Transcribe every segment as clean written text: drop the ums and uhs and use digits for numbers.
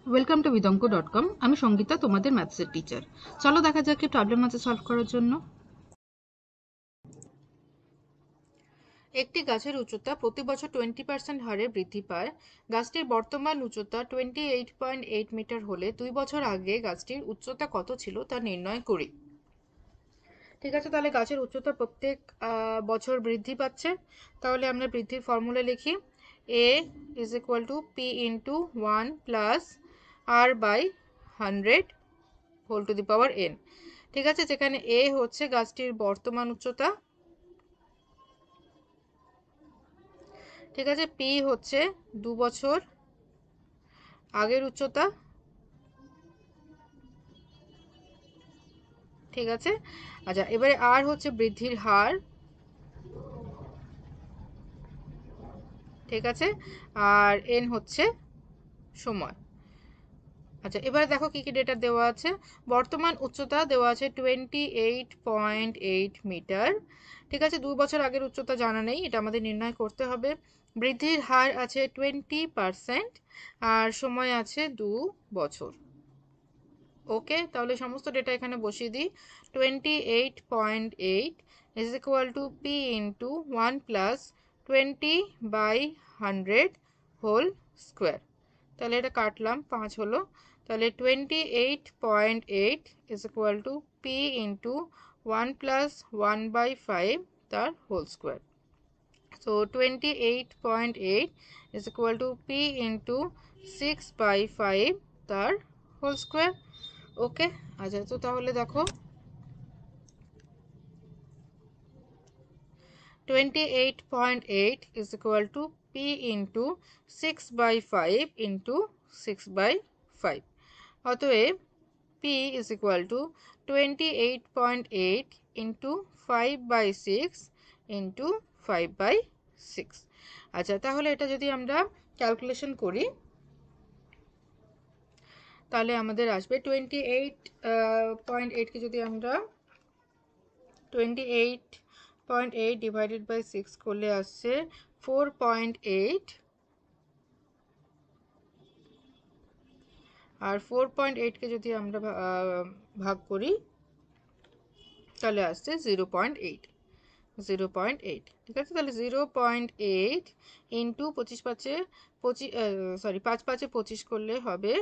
Welcome to vidonko.com। আমি সঙ্গীতা, তোমাদের ম্যাথসের teacher. চলো দেখা যাক কি প্রবলেম আছে সলভ করার জন্য। একটি গাছের উচ্চতা প্রতি বছর 20% হারে বৃদ্ধি পায়। গাছটির বর্তমান উচ্চতা 28.8 মিটার হলে 2 বছর আগে গাছটির উচ্চতা কত ছিল তা নির্ণয় করি। ঠিক আছে, তাহলে গাছের উচ্চতা প্রত্যেক বছর বৃদ্ধি পাচ্ছে। তাহলে আমরা বৃদ্ধির ফর্মুলা লিখি, a is equal to p into 1 plus r by 100 whole to the power n। ঠিক আছে, যেখানে a হচ্ছে গাছটির বর্তমান উচ্চতা, ঠিক আছে, p হচ্ছে 2 বছর আগের উচ্চতা, ঠিক আছে। আচ্ছা, এবারে r হচ্ছে বৃদ্ধির হার, ঠিক আছে, আর n হচ্ছে সময়। আচ্ছা, এবারে দেখো কি কি ডেটা দেওয়া আছে। বর্তমান উচ্চতা দেওয়া আছে 28.8 মিটার, ঠিক আছে। 2 বছর আগের উচ্চতা জানা নেই, এটা আমাদের নির্ণয় করতে হবে। বৃদ্ধির হার আছে 20%, আর সময় আছে 2 বছর। ওকে, তাহলে সমস্ত ডেটা এখানে বসিয়ে দিই। 28.8 is equal to p into 1 plus 20/100 whole square. তাহলে এটা কাটলাম, 5 হলো। তাহলে 28.8 is equal to p into 1 plus 1/5 তার whole square. So 28.8 is equal to p into 6/5 তার হোল স্কোয়ার। ওকে, আচ্ছা, তো তাহলে দেখো 28.8 is equal to p into 6/5 into 6/5। অতএব p is equal to 28.8 into 5/6 into 5/6। আচ্ছা, তাহলে এটা যদি আমরা ক্যালকুলেশন করি তাহলে আমাদের আসবে 28.8 কে যদি আমরা 28.8 ডিভাইডেড বাই 6 করলে আসছে 4.8, আর 4.8 কে যদি আমরা ভাগ করি তাহলে আসছে 0.8, 0.8, ঠিক আছে। তাহলে 0.8 ইন্টু 5/5 করলে হবে,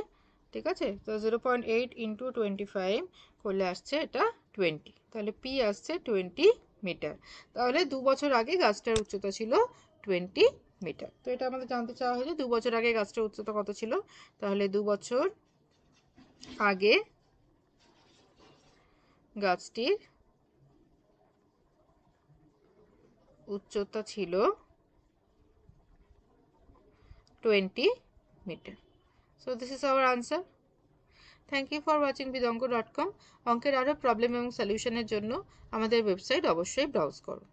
ঠিক আছে। তো 0.8 ইন্টু 25 করলে আসছে এটা 20, তাহলে পি আসছে 20 মিটার। তাহলে 2 বছর আগে গাছটার উচ্চতা ছিল 20 মিটার। তো এটা আমাদের জানতে চাওয়া হয়েছে 2 বছর আগে গাছটার উচ্চতা কত ছিল। তাহলে 2 বছর আগে গাছটির উচ্চতা ছিল 20 metre. So this is our answer. Thank you for watching vidonko.com। অঙ্কের আরও প্রবলেম এবং সলিউশনের জন্য আমাদের ওয়েবসাইট অবশ্যই ব্রাউজ করো।